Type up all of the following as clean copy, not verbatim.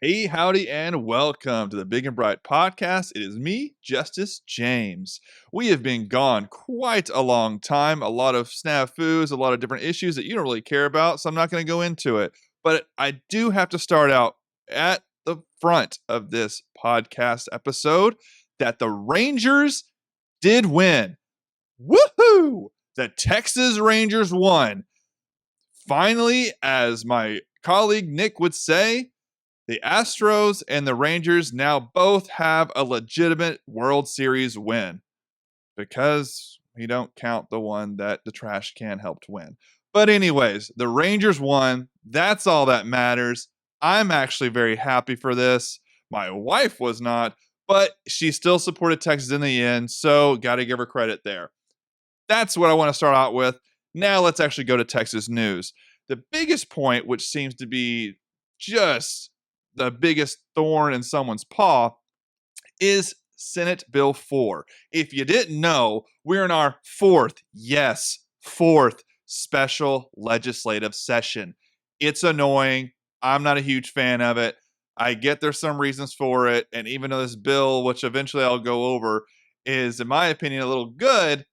Hey, howdy, and welcome to the Big and Bright podcast. It is me, Justice James. We have been gone quite a long time, a lot of snafus, a lot of different issues that you don't really care about, so I'm not going to go into it. But I do have to start out at the front of this podcast episode that the Rangers did win. Woohoo! The Texas Rangers won. Finally, as my colleague Nick would say, the Astros and the Rangers now both have a legitimate World Series win because we don't count the one that the trash can helped win. But, anyways, the Rangers won. That's all that matters. I'm actually very happy for this. My wife was not, but she still supported Texas in the end, so got to give her credit there. That's what I want to start out with. Now, let's actually go to Texas news. The biggest point, which seems to be just the biggest thorn in someone's paw, is Senate Bill 4. If you didn't know, we're in our fourth special legislative session. It's annoying. I'm not a huge fan of it. I get there's some reasons for it. And even though this bill, which eventually I'll go over, is, in my opinion, a little good,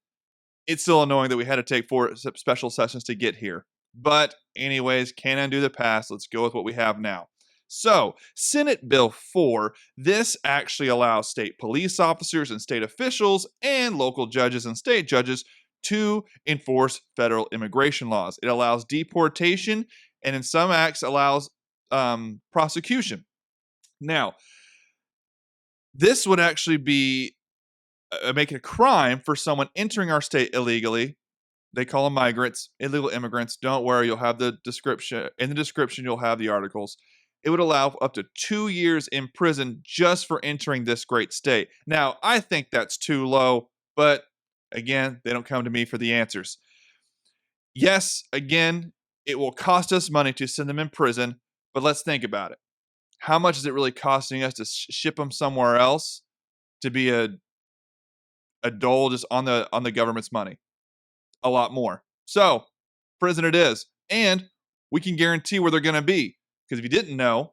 it's still annoying that we had to take 4 special sessions to get here. But anyways, can't undo the past. Let's go with what we have now. So, Senate Bill 4, this actually allows state police officers and state officials and local judges and state judges to enforce federal immigration laws. It allows deportation and in some acts allows prosecution. Now, this would actually be make it a crime for someone entering our state illegally. They call them migrants, illegal immigrants. Don't worry, you'll have the description. In the description, you'll have the articles. It would allow up to 2 years in prison just for entering this great state. Now, I think that's too low, but again, they don't come to me for the answers. Yes, again, it will cost us money to send them in prison, but let's think about it. How much is it really costing us to ship them somewhere else to be a dole just on the government's money? A lot more. So, prison it is. And we can guarantee where they're going to be. Because if you didn't know,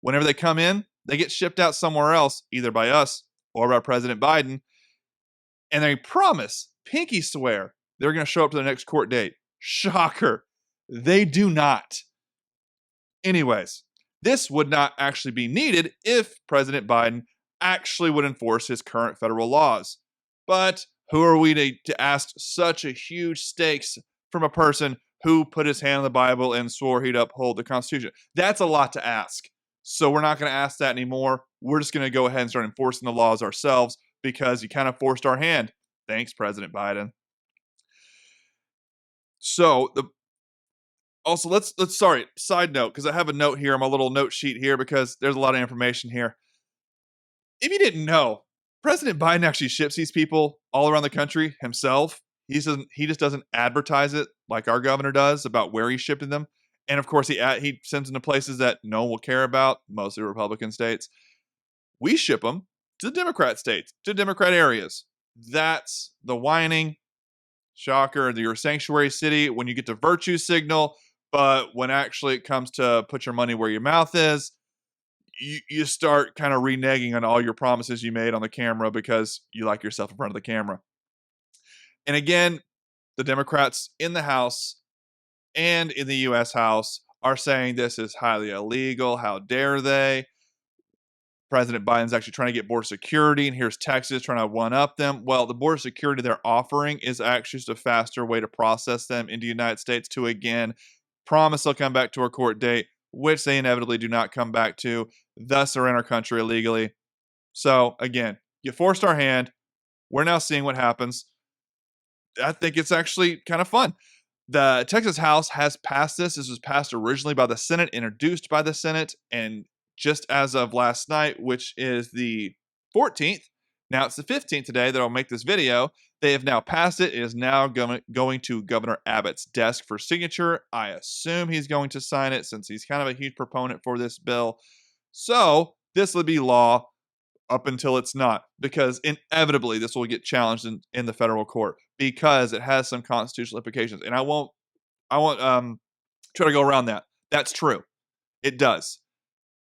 whenever they come in, they get shipped out somewhere else, either by us or by President Biden. And they promise, pinky swear, they're going to show up to the next court date. Shocker. They do not. Anyways, this would not actually be needed if President Biden actually would enforce his current federal laws. But who are we to ask such a huge stakes from a person who put his hand on the Bible and swore he'd uphold the Constitution? That's a lot to ask. So we're not going to ask that anymore. We're just going to go ahead and start enforcing the laws ourselves because you kind of forced our hand. Thanks, President Biden. So also let's side note, because I have a note here on my little note sheet here because there's a lot of information here. If you didn't know, President Biden actually ships these people all around the country himself. He just doesn't advertise it like our governor does about where he's shipping them. And of course, he sends them to places that no one will care about, mostly Republican states. We ship them to the Democrat states, to Democrat areas. That's the whining. Shocker, your sanctuary city when you get to virtue signal, but when actually it comes to put your money where your mouth is, you start kind of reneging on all your promises you made on the camera because you like yourself in front of the camera. And again, the Democrats in the House and in the U.S. House are saying this is highly illegal. How dare they? President Biden's actually trying to get border security, and here's Texas trying to one-up them. Well, the border security they're offering is actually just a faster way to process them into the United States to, again, promise they'll come back to our court date, which they inevitably do not come back to, thus are in our country illegally. So, again, you forced our hand. We're now seeing what happens. I think it's actually kind of fun. The Texas House has passed this. This was passed originally by the Senate, introduced by the Senate, and just as of last night, which is the 14th, now it's the 15th today that I'll make this video, they have now passed it. It is now going to Governor Abbott's desk for signature. I assume he's going to sign it since he's kind of a huge proponent for this bill. So this will be law up until it's not, because inevitably this will get challenged in the federal court because it has some constitutional implications. And I won't try to go around that. That's true. It does.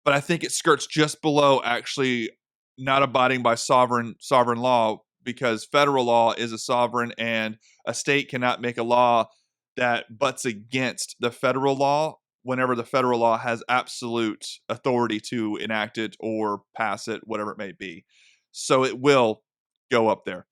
but I think it skirts just below actually not abiding by sovereign law, because federal law is a sovereign and a state cannot make a law that butts against the federal law whenever the federal law has absolute authority to enact it or pass it, whatever it may be. So it will go up there.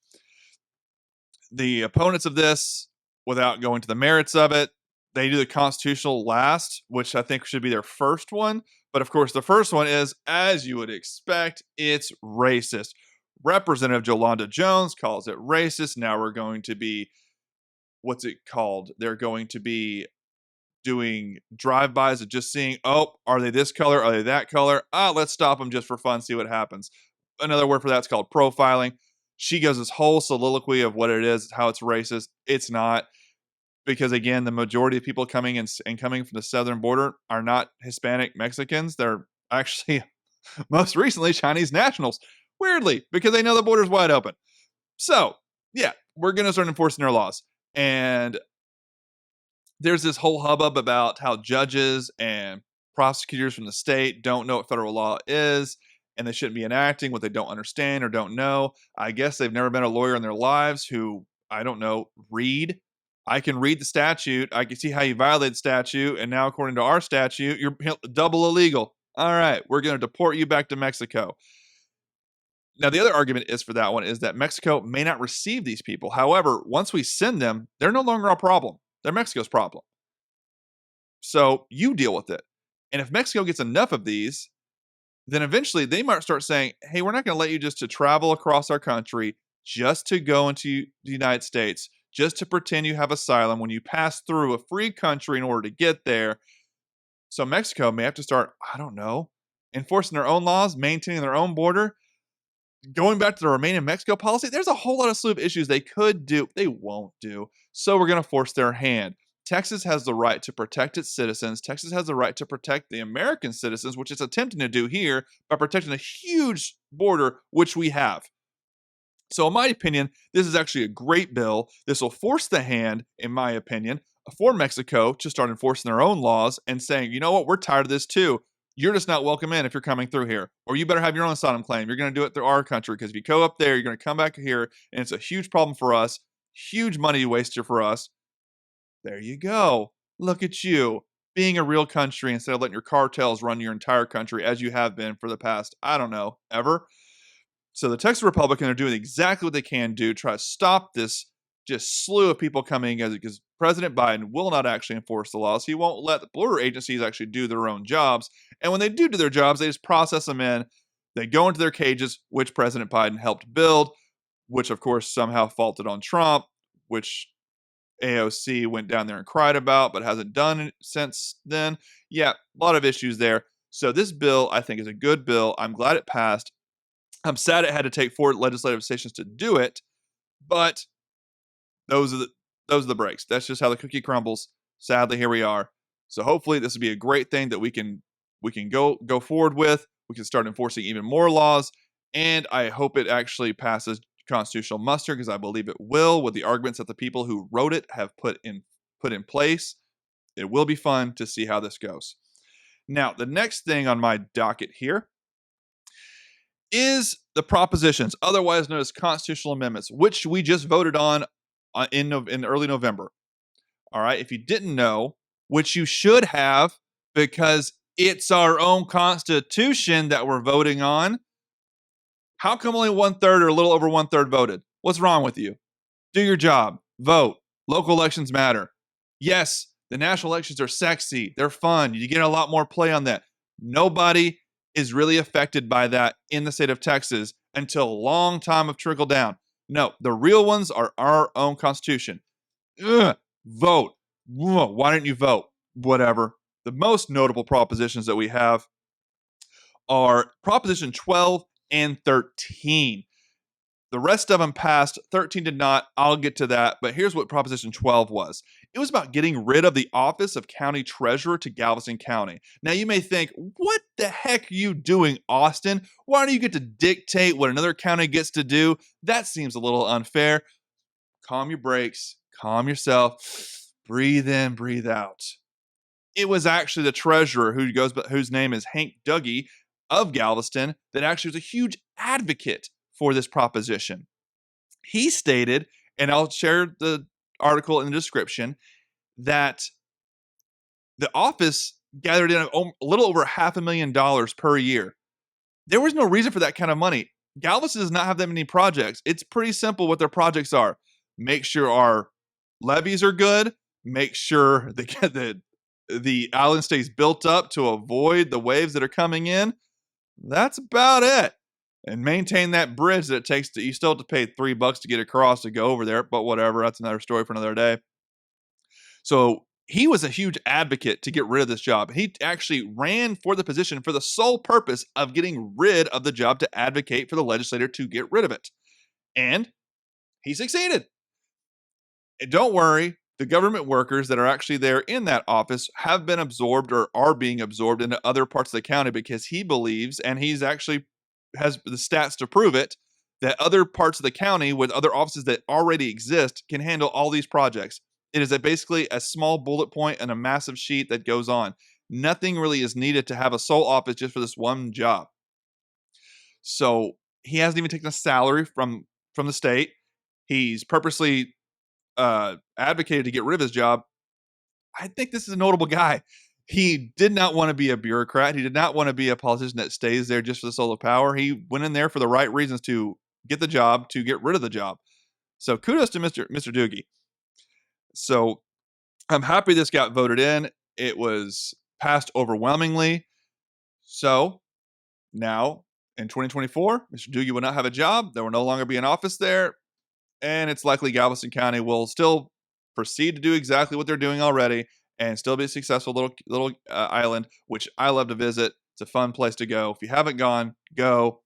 The opponents of this, without going to the merits of it, they do the constitutional last, which I think should be their first one. But of course, the first one is, as you would expect, it's racist. Representative Jolanda Jones calls it racist. Now we're going to be, what's it called? They're going to be doing drive-bys of just seeing, oh, are they this color? Are they that color? Let's stop them just for fun, see what happens. Another word for that's called profiling. She goes this whole soliloquy of what it is, how it's racist. It's not, because again, the majority of people coming in and coming from the southern border are not Hispanic Mexicans. They're actually most recently Chinese nationals. Weirdly, because they know the border's wide open. So yeah, we're going to start enforcing our laws. And there's this whole hubbub about how judges and prosecutors from the state don't know what federal law is and they shouldn't be enacting what they don't understand or don't know. I guess they've never been a lawyer in their lives who, I don't know, read. I can read the statute. I can see how you violate the statute. And now, according to our statute, you're double illegal. All right, we're going to deport you back to Mexico. Now, the other argument is for that one is that Mexico may not receive these people. However, once we send them, they're no longer our problem. They're Mexico's problem. So you deal with it. And if Mexico gets enough of these, then eventually they might start saying, hey, we're not going to let you just to travel across our country, just to go into the United States, just to pretend you have asylum when you pass through a free country in order to get there. So Mexico may have to start, I don't know, enforcing their own laws, maintaining their own border. Going back to the Remain in Mexico policy, there's a whole lot of slew of issues they could do, they won't do. So we're going to force their hand. Texas has the right to protect its citizens. Texas has the right to protect the American citizens, which it's attempting to do here by protecting a huge border, which we have. So in my opinion, this is actually a great bill. This will force the hand, in my opinion, for Mexico to start enforcing their own laws and saying, you know what, we're tired of this too. You're just not welcome in if you're coming through here. Or you better have your own asylum claim. You're going to do it through our country, because if you go up there, you're going to come back here, and it's a huge problem for us, huge money waster for us. There you go. Look at you being a real country instead of letting your cartels run your entire country as you have been for the past, I don't know, ever. So the Texas Republicans are doing exactly what they can do to try to stop this just slew of people coming, because President Biden will not actually enforce the laws. He won't let the border agencies actually do their own jobs. And when they do their jobs, they just process them in. They go into their cages, which President Biden helped build, which of course somehow faulted on Trump, which AOC went down there and cried about, but hasn't done it since then. Yeah, a lot of issues there. So this bill, I think, is a good bill. I'm glad it passed. I'm sad it had to take 4 legislative sessions to do it, but those are the breaks. That's just how the cookie crumbles. Sadly, here we are. So hopefully this will be a great thing that we can go forward with. We can start enforcing even more laws, and I hope it actually passes constitutional muster, because I believe it will, with the arguments that the people who wrote it have put in place. It will be fun to see how this goes. Now, the next thing on my docket here is the propositions, otherwise known as constitutional amendments, which we just voted on in early November. All right, if you didn't know, which you should have, because it's our own constitution that we're voting on. How come only 1/3 or a little over 1/3 voted? What's wrong with you? Do your job. Vote. Local elections matter. Yes, the national elections are sexy. They're fun. You get a lot more play on that. Nobody is really affected by that in the state of Texas until a long time of trickle down. No, the real ones are our own constitution. Vote. Why didn't you vote? Whatever. The most notable propositions that we have are Proposition 12 and 13. The rest of them passed. 13 did not. I'll get to that. But here's what Proposition 12 was. It was about getting rid of the office of county treasurer to Galveston County. Now, you may think, what the heck are you doing, Austin? Why do you get to dictate what another county gets to do? That seems a little unfair. Calm your brakes. Calm yourself. Breathe in, breathe out. It was actually the treasurer whose name is Hank Dougie of Galveston that actually was a huge advocate for this proposition. He stated, and I'll share the article in the description, that the office gathered in a little over $500,000 per year. There was no reason for that kind of money. Galveston does not have that many projects. It's pretty simple what their projects are. Make sure our levees are good. Make sure the island stays built up to avoid the waves that are coming in. That's about it. And maintain that bridge that it takes to, you still have to pay $3 to get across to go over there, but whatever. That's another story for another day. So he was a huge advocate to get rid of this job. He actually ran for the position for the sole purpose of getting rid of the job, to advocate for the legislator to get rid of it. And he succeeded. And don't worry, the government workers that are actually there in that office have been absorbed or are being absorbed into other parts of the county, because he believes, and he's actually has the stats to prove it, that other parts of the county with other offices that already exist can handle all these projects. It is basically a small bullet point and a massive sheet that goes on. Nothing really is needed to have a sole office just for this one job. So he hasn't even taken a salary from the state. He's purposely advocated to get rid of his job. I think this is a notable guy. He did not want to be a bureaucrat. He did not want to be a politician that stays there just for the sole of power. He went in there for the right reasons, to get the job, to get rid of the job. So kudos to Mr. Doogie. So I'm happy this got voted in. It was passed overwhelmingly. So now in 2024, Mr. Doogie will not have a job. There will no longer be an office there. And it's likely Galveston County will still proceed to do exactly what they're doing already and still be a successful little island, which I love to visit. It's a fun place to go. If you haven't gone, go.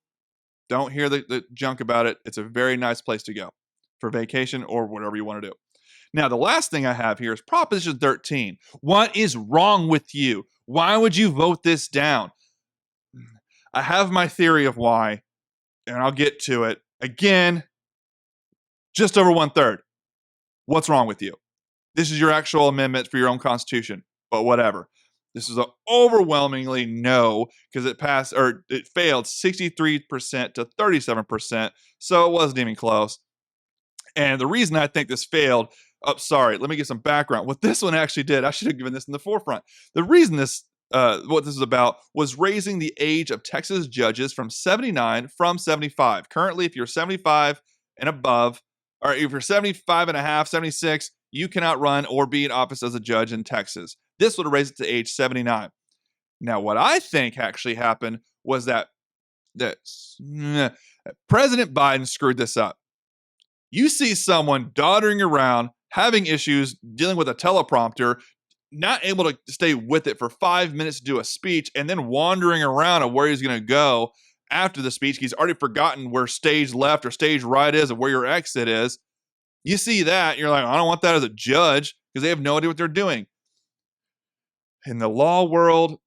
Don't hear the junk about it. It's a very nice place to go for vacation or whatever you want to do. Now, the last thing I have here is Proposition 13. What is wrong with you? Why would you vote this down? I have my theory of why, and I'll get to it. Again, just over 1/3. What's wrong with you? This is your actual amendment for your own constitution, but whatever. This is an overwhelmingly no, because it failed 63% to 37%, so it wasn't even close. And the reason I think this failed, sorry, let me give some background. What this one actually did, I should have given this in the forefront. The reason what this is about, was raising the age of Texas judges from 79 from 75. Currently, if you're 75 and above, or if you're 75 and a half, 76, you cannot run or be in office as a judge in Texas. This would have raised it to age 79. Now, what I think actually happened was that President Biden screwed this up. You see someone doddering around, having issues, dealing with a teleprompter, not able to stay with it for 5 minutes to do a speech, and then wandering around of where he's going to go after the speech. He's already forgotten where stage left or stage right is, and where your exit is. You see that, you're like, I don't want that as a judge, because they have no idea what they're doing. In the law world,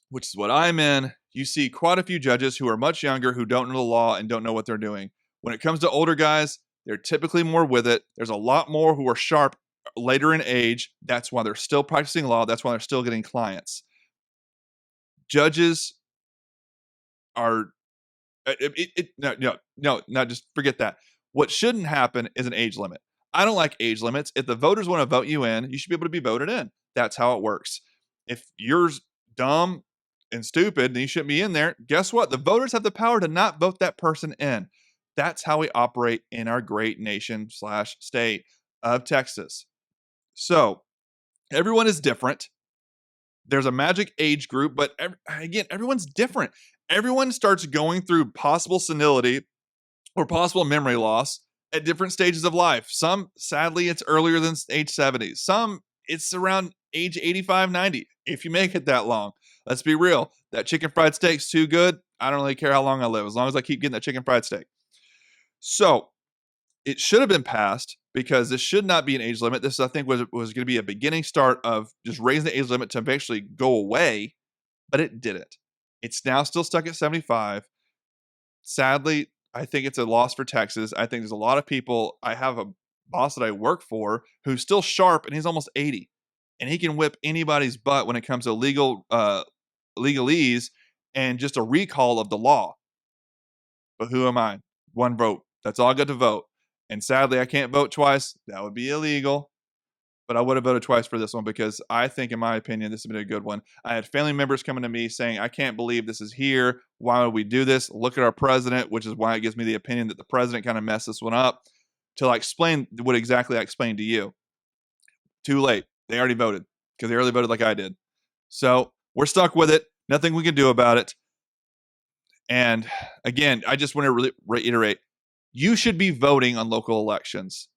which is what I'm in, you see quite a few judges who are much younger, who don't know the law and don't know what they're doing. When it comes to older guys, they're typically more with it. There's a lot more who are sharp later in age. That's why they're still practicing law. That's why they're still getting clients. Judges are no, just forget that. What shouldn't happen is an age limit. I don't like age limits. If the voters want to vote you in, you should be able to be voted in. That's how it works. If you're dumb and stupid, then you shouldn't be in there. Guess what? The voters have the power to not vote that person in. That's how we operate in our great nation/state of Texas. So everyone is different. There's a magic age group, but again, everyone's different. Everyone starts going through possible senility or possible memory loss at different stages of life. Some, sadly, it's earlier than age 70. Some, it's around age 85, 90, if you make it that long. Let's be real. That chicken fried steak's too good. I don't really care how long I live, as long as I keep getting that chicken fried steak. So it should have been passed, because this should not be an age limit. This, I think, was going to be a beginning start of just raising the age limit to eventually go away, but it didn't. It's now still stuck at 75. Sadly, I think it's a loss for Texas. I think there's a lot of people. I have a boss that I work for who's still sharp, and he's almost 80. and he can whip anybody's butt when it comes to legalese and just a recall of the law. But who am I? One vote. That's all I got to vote. And sadly, I can't vote twice. That would be illegal. But I would have voted twice for this one because I think, in my opinion, this has been a good one. I had family members coming to me saying, I can't believe this is here. Why would we do this? Look at our president, which is why it gives me the opinion that the president kind of messed this one up, to like explain what exactly I explained to you. Too late. They already voted because they early voted like I did. So we're stuck with it. Nothing we can do about it. And again, I just want to reiterate, you should be voting on local elections.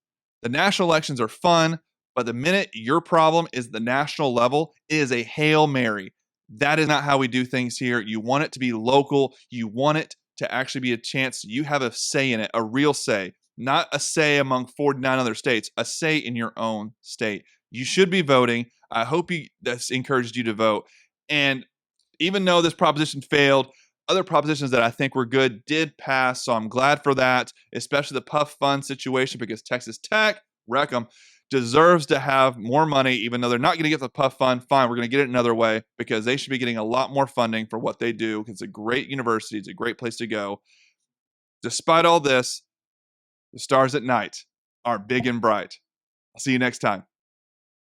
The national elections are fun, but the minute your problem is the national level, it is a Hail Mary. That is not how we do things here. You want it to be local. You want it to actually be a chance you have a say in it, a real say, not a say among 49 other states, a say in your own state. You should be voting. I hope that's encouraged you to vote. And even though this proposition failed, other propositions that I think were good did pass. So I'm glad for that, especially the Puff Fund situation, because Texas Tech, wreck 'em, deserves to have more money, even though they're not going to get the Puff Fund. Fine, we're going to get it another way because they should be getting a lot more funding for what they do. It's a great university. It's a great place to go. Despite all this, the stars at night are big and bright. I'll see you next time.